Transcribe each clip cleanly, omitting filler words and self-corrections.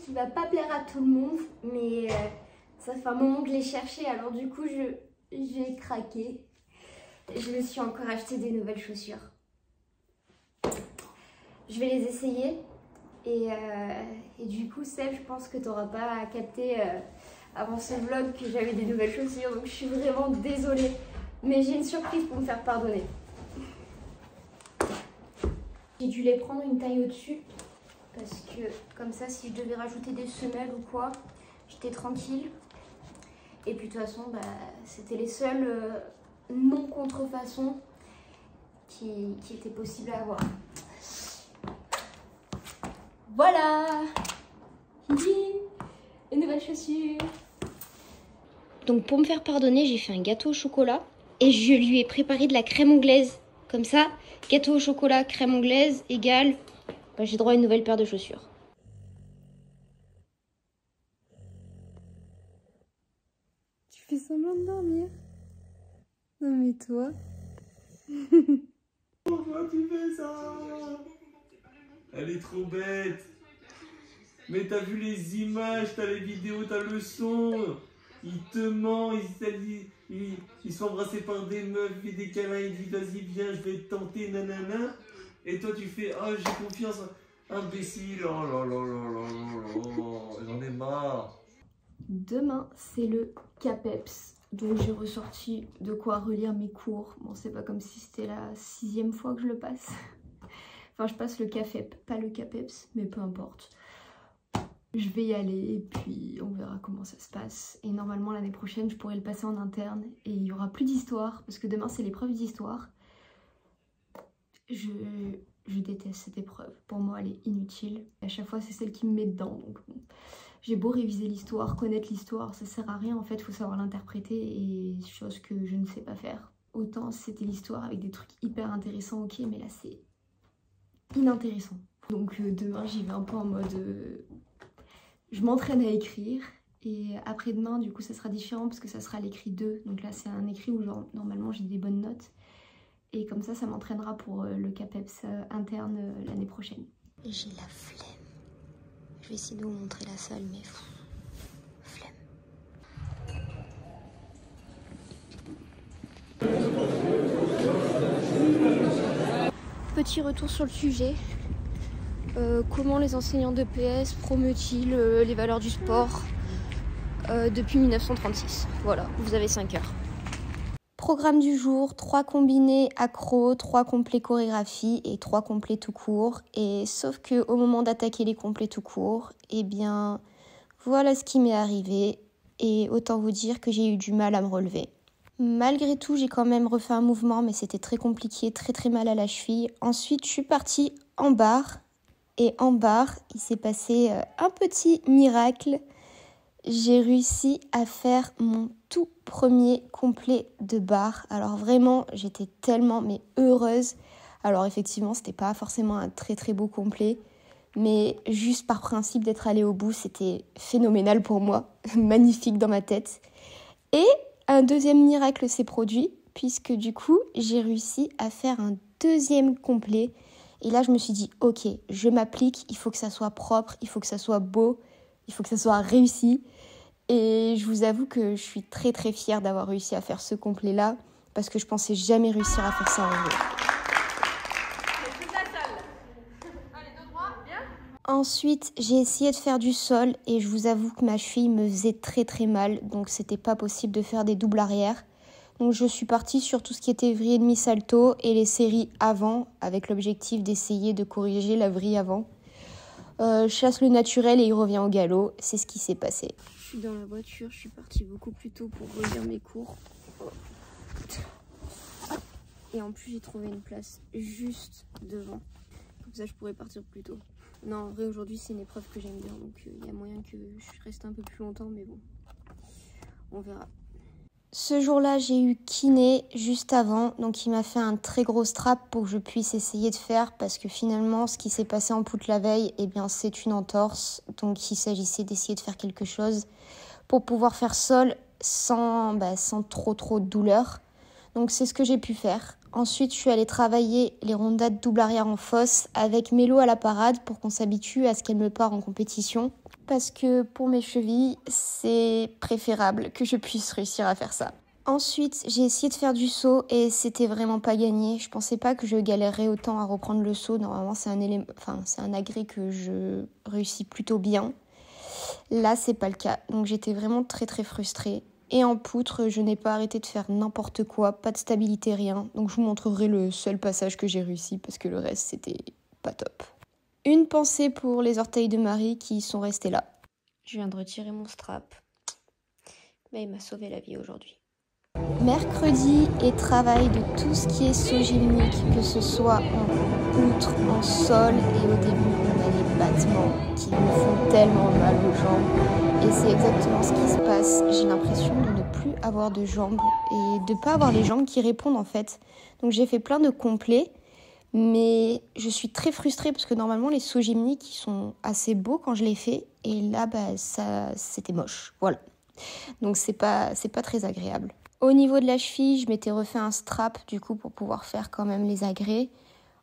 qui va pas plaire à tout le monde, mais ça fait un moment que je l'ai cherché, alors du coup j'ai craqué. Je me suis encore acheté des nouvelles chaussures. Je vais les essayer et du coup Seb, je pense que tu n'auras pas capté avant ce vlog que j'avais des nouvelles chaussures, donc je suis vraiment désolée. Mais j'ai une surprise pour me faire pardonner. J'ai dû les prendre une taille au-dessus parce que comme ça, si je devais rajouter des semelles ou quoi, j'étais tranquille. Et puis de toute façon, c'était les seules non-contrefaçons qui étaient possibles à avoir. Voilà, les nouvelles chaussures. Donc pour me faire pardonner, j'ai fait un gâteau au chocolat et je lui ai préparé de la crème anglaise. Comme ça, gâteau au chocolat, crème anglaise égale, j'ai droit à une nouvelle paire de chaussures. Tu fais semblant de dormir? Non mais toi. Pourquoi tu fais ça? Elle est trop bête. Mais t'as vu les images, t'as les vidéos, t'as le son. Il te ment, il se fait embrasser par des meufs, il fait des câlins, il dit vas-y viens, je vais te tenter, nanana. Et toi tu fais oh j'ai confiance, imbécile, oh là là là là là, j'en ai marre. Demain c'est le CAPEPS, donc j'ai ressorti de quoi relire mes cours. Bon c'est pas comme si c'était la 6e fois que je le passe. Enfin je passe le CAFEP, pas le CAPEPS, mais peu importe. Je vais y aller et puis on verra comment ça se passe. Et normalement l'année prochaine je pourrai le passer en interne et il n'y aura plus d'histoire parce que demain c'est l'épreuve d'histoire. Je déteste cette épreuve, pour moi elle est inutile. À chaque fois c'est celle qui me met dedans, donc bon. J'ai beau réviser l'histoire, connaître l'histoire, ça sert à rien en fait, il faut savoir l'interpréter et chose que je ne sais pas faire. Autant c'était l'histoire avec des trucs hyper intéressants, ok, mais là c'est inintéressant. Donc demain j'y vais un peu en mode... je m'entraîne à écrire et après-demain du coup ça sera différent parce que ça sera l'écrit 2. Donc là c'est un écrit où genre, normalement j'ai des bonnes notes et comme ça m'entraînera pour le CAPEPS interne l'année prochaine. J'ai la flemme. Je vais essayer de vous montrer la salle mais flemme. Petit retour sur le sujet. Comment les enseignants d'EPS promeuvent-ils les valeurs du sport depuis 1936. Voilà, vous avez 5 heures. Programme du jour, 3 combinés accro, 3 complets chorégraphie et 3 complets tout court. Et sauf que au moment d'attaquer les complets tout court, eh bien voilà ce qui m'est arrivé. Et autant vous dire que j'ai eu du mal à me relever. Malgré tout, j'ai quand même refait un mouvement, mais c'était très compliqué, très mal à la cheville. Ensuite, je suis partie en barre. Et en barre, il s'est passé un petit miracle. J'ai réussi à faire mon tout premier complet de barre. Alors vraiment, j'étais tellement heureuse. Alors effectivement, c'était pas forcément un très beau complet. Mais juste par principe d'être allée au bout, c'était phénoménal pour moi. Magnifique dans ma tête. Et un deuxième miracle s'est produit. Puisque du coup, j'ai réussi à faire un deuxième complet. Et là, je me suis dit, ok, je m'applique, il faut que ça soit propre, il faut que ça soit beau, il faut que ça soit réussi. Et je vous avoue que je suis très fière d'avoir réussi à faire ce complet-là, parce que je pensais jamais réussir à faire ça en vrai. Ensuite, j'ai essayé de faire du sol, et je vous avoue que ma cheville me faisait très mal, donc c'était pas possible de faire des doubles arrières. Donc je suis partie sur tout ce qui était vrille et demi-salto et les séries avant, avec l'objectif d'essayer de corriger la vrille avant. Chasse le naturel et il revient au galop, c'est ce qui s'est passé. Je suis dans la voiture, je suis partie beaucoup plus tôt pour relire mes cours. Et en plus j'ai trouvé une place juste devant, comme ça je pourrais partir plus tôt. Non, en vrai aujourd'hui c'est une épreuve que j'aime bien, donc il y a moyen que je reste un peu plus longtemps, mais bon, on verra. Ce jour-là, j'ai eu kiné juste avant, donc il m'a fait un très gros strap pour que je puisse essayer de faire, parce que finalement, ce qui s'est passé en poutre la veille, eh bien, c'est une entorse, donc il s'agissait d'essayer de faire quelque chose pour pouvoir faire sol sans trop de douleur. Donc c'est ce que j'ai pu faire. Ensuite, je suis allée travailler les rondades double arrière en fosse avec Mélo à la parade pour qu'on s'habitue à ce qu'elle me part en compétition. parce que pour mes chevilles, c'est préférable que je puisse réussir à faire ça. Ensuite, j'ai essayé de faire du saut et c'était vraiment pas gagné. Je pensais pas que je galérerais autant à reprendre le saut. Normalement, c'est un agrès que je réussis plutôt bien. Là, c'est pas le cas. Donc j'étais vraiment très très frustrée. Et en poutre, je n'ai pas arrêté de faire n'importe quoi, pas de stabilité, rien. Donc je vous montrerai le seul passage que j'ai réussi parce que le reste, c'était pas top. Une pensée pour les orteils de Marie qui sont restés là. Je viens de retirer mon strap. Mais il m'a sauvé la vie aujourd'hui. Mercredi est travail de tout ce qui est saut gymnique, que ce soit en poutre, en sol, et au début on a les battements qui me font tellement mal aux jambes et c'est exactement ce qui se passe. J'ai l'impression de ne plus avoir de jambes et de ne pas avoir les jambes qui répondent en fait. Donc j'ai fait plein de complets, mais je suis très frustrée parce que normalement les sauts gymniques ils sont assez beaux quand je les fais et là ça c'était moche, voilà. Donc c'est pas très agréable. Au niveau de la cheville, je m'étais refait un strap du coup pour pouvoir faire quand même les agrès.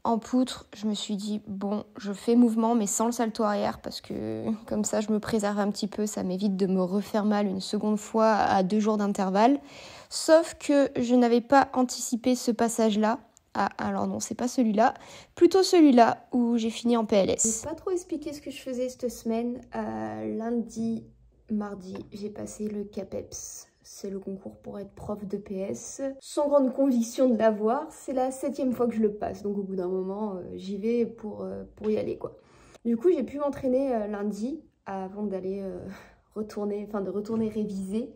En poutre, je me suis dit bon, je fais mouvement mais sans le salto arrière parce que comme ça je me préserve un petit peu, ça m'évite de me refaire mal une seconde fois à 2 jours d'intervalle. Sauf que je n'avais pas anticipé ce passage-là. Ah, alors non, c'est pas celui-là. Plutôt celui-là où j'ai fini en PLS. Je n'ai pas trop expliqué ce que je faisais cette semaine. Lundi, mardi, j'ai passé le CAPEPS. C'est le concours pour être prof de PS. Sans grande conviction de l'avoir, c'est la 7e fois que je le passe. Donc au bout d'un moment, j'y vais pour y aller quoi. Du coup, j'ai pu m'entraîner lundi avant d'aller retourner réviser.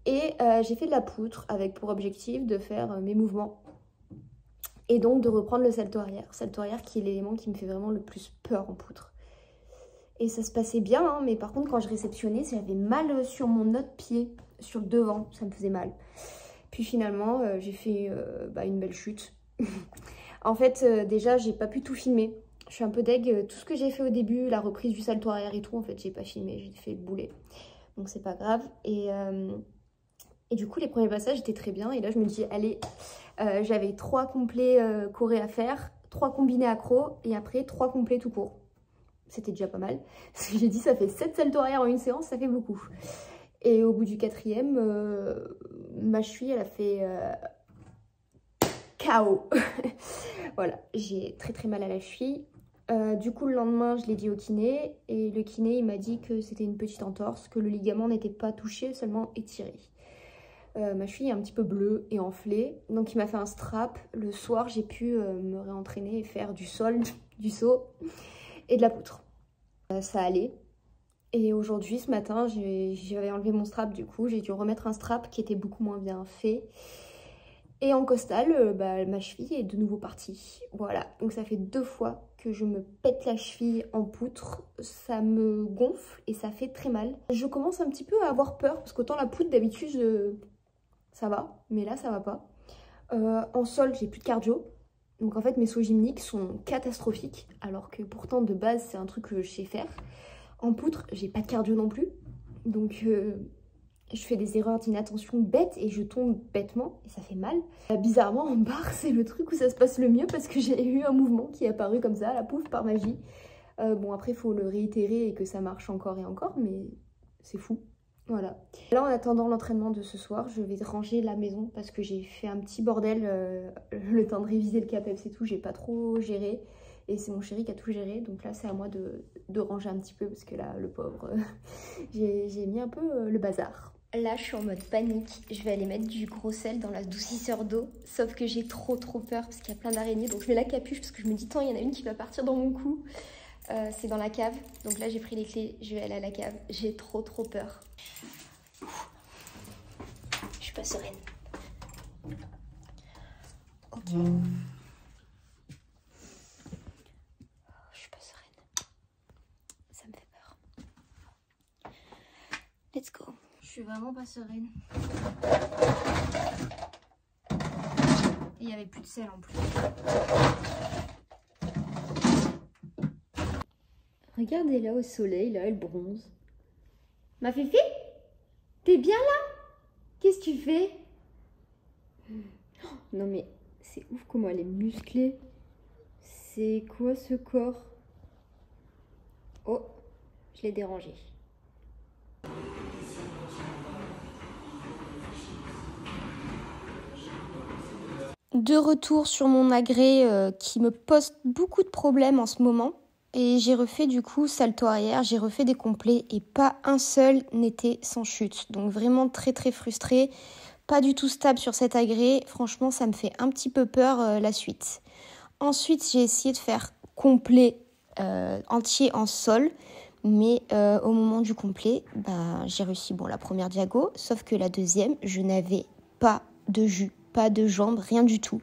Et j'ai fait de la poutre avec pour objectif de faire mes mouvements. Et donc de reprendre le salto arrière. Salto arrière qui est l'élément qui me fait vraiment le plus peur en poutre. Et ça se passait bien, hein, mais par contre quand je réceptionnais, j'avais mal sur mon autre pied, sur le devant, ça me faisait mal. Puis finalement, j'ai fait une belle chute. En fait, déjà, j'ai pas pu tout filmer. Je suis un peu deg. Tout ce que j'ai fait au début, la reprise du salto arrière et tout, en fait, j'ai pas filmé, j'ai fait bouler. Donc c'est pas grave. Et du coup, les premiers passages étaient très bien. Et là, je me dis, allez, j'avais 3 complets choré à faire, 3 combinés accro et après 3 complets tout court. C'était déjà pas mal. J'ai dit ça fait 7 saltos arrière en une séance, ça fait beaucoup. Et au bout du 4e, ma cheville, elle a fait KO. Voilà, j'ai très très mal à la cheville. Du coup, le lendemain, je l'ai dit au kiné. Et le kiné, il m'a dit que c'était une petite entorse, que le ligament n'était pas touché, seulement étiré. Ma cheville est un petit peu bleue et enflée. Donc il m'a fait un strap. Le soir, j'ai pu me réentraîner et faire du sol, du saut et de la poutre. Ça allait. Et aujourd'hui, ce matin, j'avais enlevé mon strap du coup. J'ai dû remettre un strap qui était beaucoup moins bien fait. Et en costal, ma cheville est de nouveau partie. Voilà, donc ça fait 2 fois que je me pète la cheville en poutre. Ça me gonfle et ça fait très mal. Je commence un petit peu à avoir peur parce qu'autant la poutre d'habitude, ça va. Mais là, ça va pas. En sol, j'ai plus de cardio. Donc en fait, mes sauts gymniques sont catastrophiques. Alors que pourtant, de base, c'est un truc que je sais faire. En poutre, j'ai pas de cardio non plus. Donc je fais des erreurs d'inattention bêtes et je tombe bêtement et ça fait mal. Bizarrement, en barre, c'est le truc où ça se passe le mieux parce que j'ai eu un mouvement qui est apparu comme ça, la pouf, par magie. Bon, après, il faut le réitérer et que ça marche encore et encore, mais c'est fou. Voilà. Là, en attendant l'entraînement de ce soir, je vais ranger la maison parce que j'ai fait un petit bordel le temps de réviser le CAPEPS et tout. J'ai pas trop géré et c'est mon chéri qui a tout géré. Donc là, c'est à moi de ranger un petit peu parce que là, le pauvre, j'ai mis un peu le bazar. Là, je suis en mode panique. Je vais aller mettre du gros sel dans l'adoucisseur d'eau. Sauf que j'ai trop peur parce qu'il y a plein d'araignées. Donc je mets la capuche parce que je me dis, tant, il y en a une qui va partir dans mon cou. C'est dans la cave. Donc là, j'ai pris les clés. Je vais aller à la cave. J'ai trop peur. Je suis pas sereine. Ok. Je suis pas sereine. Ça me fait peur. Let's go. Je suis vraiment pas sereine. Et il n'y avait plus de sel en plus. Regardez là au soleil, là elle bronze. Ma Fifi, t'es bien là? Qu'est-ce que tu fais? Non mais c'est ouf comment elle est musclée. C'est quoi ce corps? Oh, je l'ai dérangé. De retour sur mon agrès qui me pose beaucoup de problèmes en ce moment. Et j'ai refait du coup salto arrière, j'ai refait des complets et pas un seul n'était sans chute. Donc vraiment très très frustrée, pas du tout stable sur cet agrès. Franchement ça me fait un petit peu peur la suite. Ensuite j'ai essayé de faire complet entier en sol. Mais au moment du complet, j'ai réussi la première diago, sauf que la deuxième, je n'avais pas de jus, pas de jambes, rien du tout.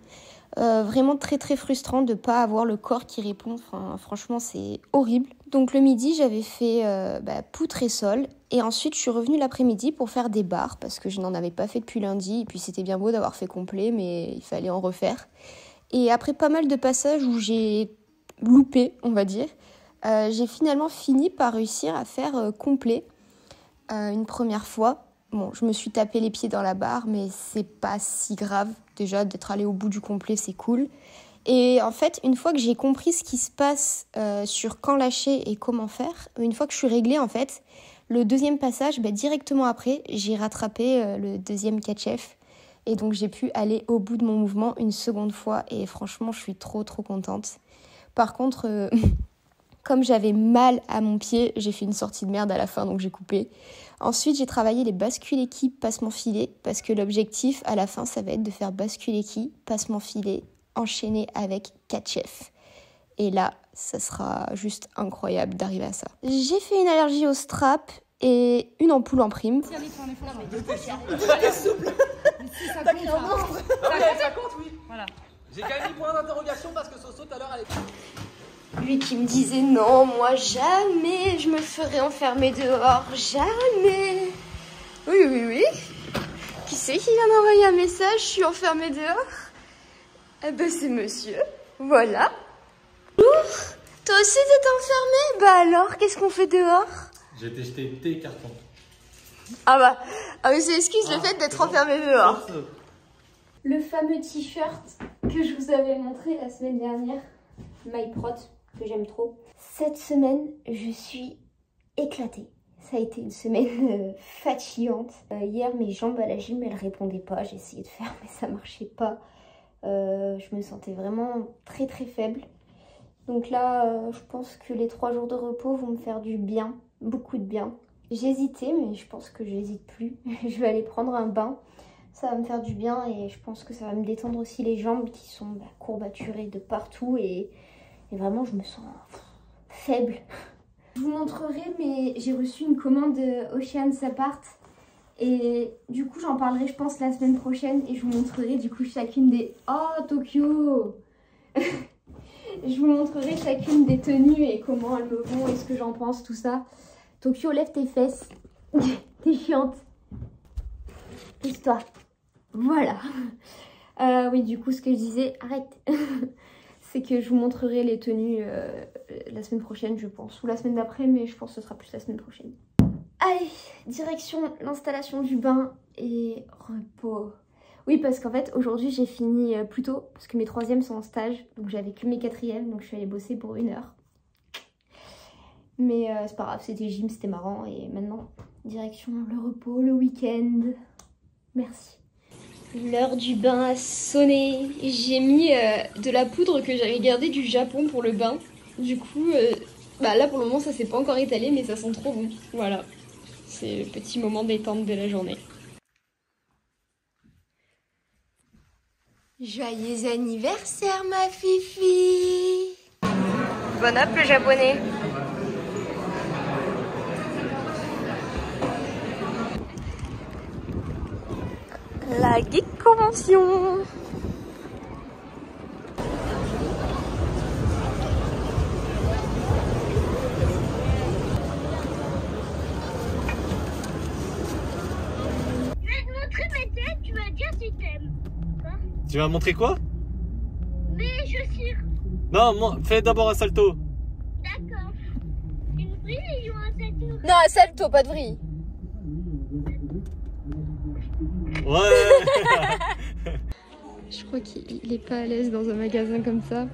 Vraiment très très frustrant de ne pas avoir le corps qui répond, franchement c'est horrible. Donc le midi j'avais fait poutre et sol et ensuite je suis revenue l'après-midi pour faire des barres parce que je n'en avais pas fait depuis lundi et puis c'était bien beau d'avoir fait complet mais il fallait en refaire. Et après pas mal de passages où j'ai loupé on va dire, j'ai finalement fini par réussir à faire complet une première fois. Bon, je me suis tapé les pieds dans la barre, mais c'est pas si grave. Déjà, d'être allé au bout du complet, c'est cool. Et en fait, une fois que j'ai compris ce qui se passe sur quand lâcher et comment faire, une fois que je suis réglée, en fait, le deuxième passage, directement après, j'ai rattrapé le deuxième catch-F. Et donc, j'ai pu aller au bout de mon mouvement une seconde fois. Et franchement, je suis trop, trop contente. Par contre... Comme j'avais mal à mon pied, j'ai fait une sortie de merde à la fin, donc j'ai coupé. Ensuite, j'ai travaillé les bascules équipes, passement filet, parce que l'objectif à la fin, ça va être de faire bascule équipe, passement filet, enchaîné avec catch-F. Et là, ça sera juste incroyable d'arriver à ça. J'ai fait une allergie au strap et une ampoule en prime. T'es souple. Ça compte, oui. Voilà. J'ai quand même mis point d'interrogation parce que Soso tout à l'heure elle est... Lui qui me disait non, moi jamais je me ferai enfermer dehors, jamais. Oui. Qui c'est qui vient d'envoyer un message, je suis enfermée dehors? Eh ben c'est monsieur, voilà. Ouf, toi aussi t'es enfermée? Bah alors, qu'est-ce qu'on fait dehors? Je t'ai jeté tes cartons. Ah mais ça excuse le fait d'être enfermée dehors. Le fameux t-shirt que je vous avais montré la semaine dernière, MyProt, que j'aime trop. Cette semaine, je suis éclatée. Ça a été une semaine fatigante. Hier, mes jambes à la gym, elles répondaient pas. J'ai essayé de faire, mais ça marchait pas. Je me sentais vraiment très très faible. Donc là, je pense que les 3 jours de repos vont me faire du bien, beaucoup de bien. J'hésitais, mais je pense que j'hésite plus. Je vais aller prendre un bain. Ça va me faire du bien et je pense que ça va me détendre aussi les jambes qui sont courbaturées de partout et vraiment je me sens faible. Je vous montrerai, mais j'ai reçu une commande Ocean's Apart et du coup j'en parlerai je pense la semaine prochaine et je vous montrerai du coup chacune des... Oh Tokyo. Je vous montrerai chacune des tenues et comment elles me vont et ce que j'en pense, tout ça. Tokyo, lève tes fesses. T'es chiante. Pousse-toi. Voilà. Oui, du coup, ce que je disais, arrête. C'est que je vous montrerai les tenues la semaine prochaine, je pense. Ou la semaine d'après, mais je pense que ce sera plus la semaine prochaine. Allez, direction l'installation du bain et repos. Oui, parce qu'en fait, aujourd'hui, j'ai fini plus tôt. Parce que mes 3e sont en stage. Donc, j'avais que mes 4e. Donc, je suis allée bosser pour 1 heure. Mais c'est pas grave, c'était gym, c'était marrant. Et maintenant, direction le repos, le week-end. Merci. L'heure du bain a sonné. J'ai mis de la poudre que j'avais gardée du Japon pour le bain. Du coup, là pour le moment ça s'est pas encore étalé mais ça sent trop bon. Voilà, c'est le petit moment détente de la journée. Joyeux anniversaire ma fifi. Bon app le japonais. La Geek Convention. Je vais te montrer mes têtes, tu vas dire si t'aimes. Tu vas montrer quoi? Mes chaussures. Non, fais d'abord un salto. D'accord. Une vrille ou un salto? Non, un salto, pas de vrille. Ouais. Je crois qu'il est pas à l'aise dans un magasin comme ça.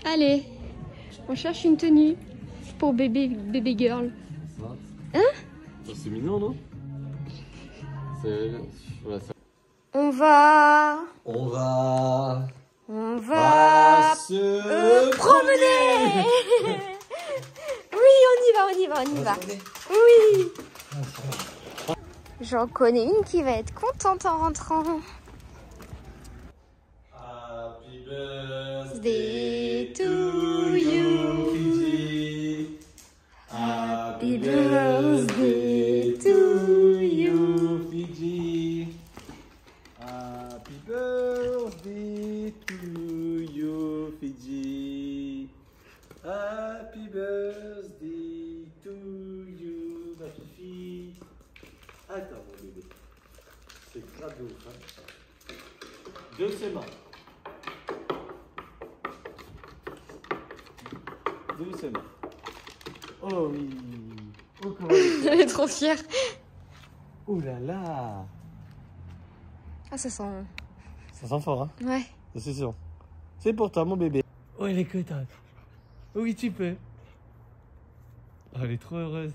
Allez, on cherche une tenue pour bébé girl. Hein? C'est mignon, non? On va se promener. Oui, on y va. Oui. J'en connais une qui va être contente en rentrant. Happy birthday to you. Fiji. Happy birthday to you. Fiji. Happy birthday to you, Fiji. Happy birthday to you, ma fille. Attends, mon bébé. C'est grave de ouf, hein. Doucement. Doucement. Oh oui. Oh, comment Elle est trop fière. oh là là. Ah, ça sent... Ça sent fort, hein? Ouais. C'est sûr. C'est pour toi, mon bébé. Oh, elle est contente. Oui, tu peux. Oh, elle est trop heureuse.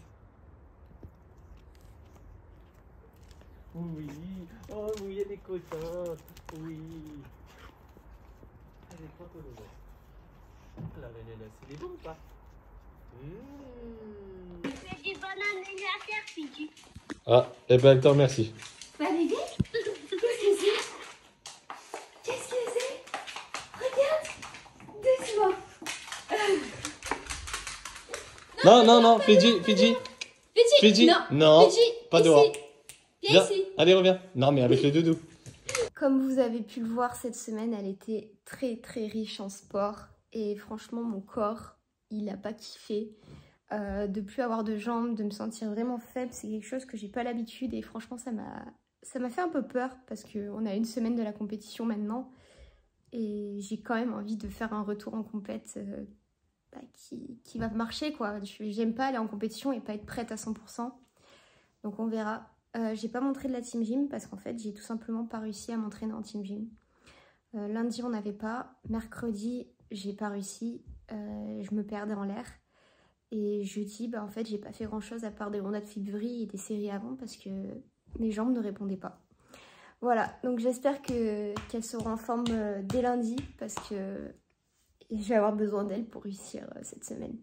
Oui. Oh oui, elle est contente. Oui. Elle est trop heureuse. Alors, c'est des bons ou pas? C'est du bon anniversaire, Fiji. Ah, eh ben, elle te remercie. Bah bébé, qu'est-ce que c'est? Regarde, doucement. Non, Fiji. Non, pas dehors. Viens, allez, reviens. Non, mais avec le doudou. Comme vous avez pu le voir, cette semaine, elle était très riche en sport. Et franchement, mon corps, il a pas kiffé. De plus avoir de jambes, de me sentir vraiment faible, c'est quelque chose que j'ai pas l'habitude. Et franchement, ça m'a fait un peu peur parce qu'on a une semaine de la compétition maintenant. Et j'ai quand même envie de faire un retour en compète qui va marcher, quoi. J'aime pas aller en compétition et pas être prête à 100%. Donc on verra. J'ai pas montré de la team gym parce qu'en fait j'ai tout simplement pas réussi à m'entraîner en team gym. Lundi on n'avait pas, mercredi j'ai pas réussi, je me perdais en l'air. Et jeudi en fait j'ai pas fait grand chose à part des rondades fibri et des séries avant parce que mes jambes ne répondaient pas. Voilà, donc j'espère qu'elles seront en forme dès lundi parce que je vais avoir besoin d'elles pour réussir cette semaine.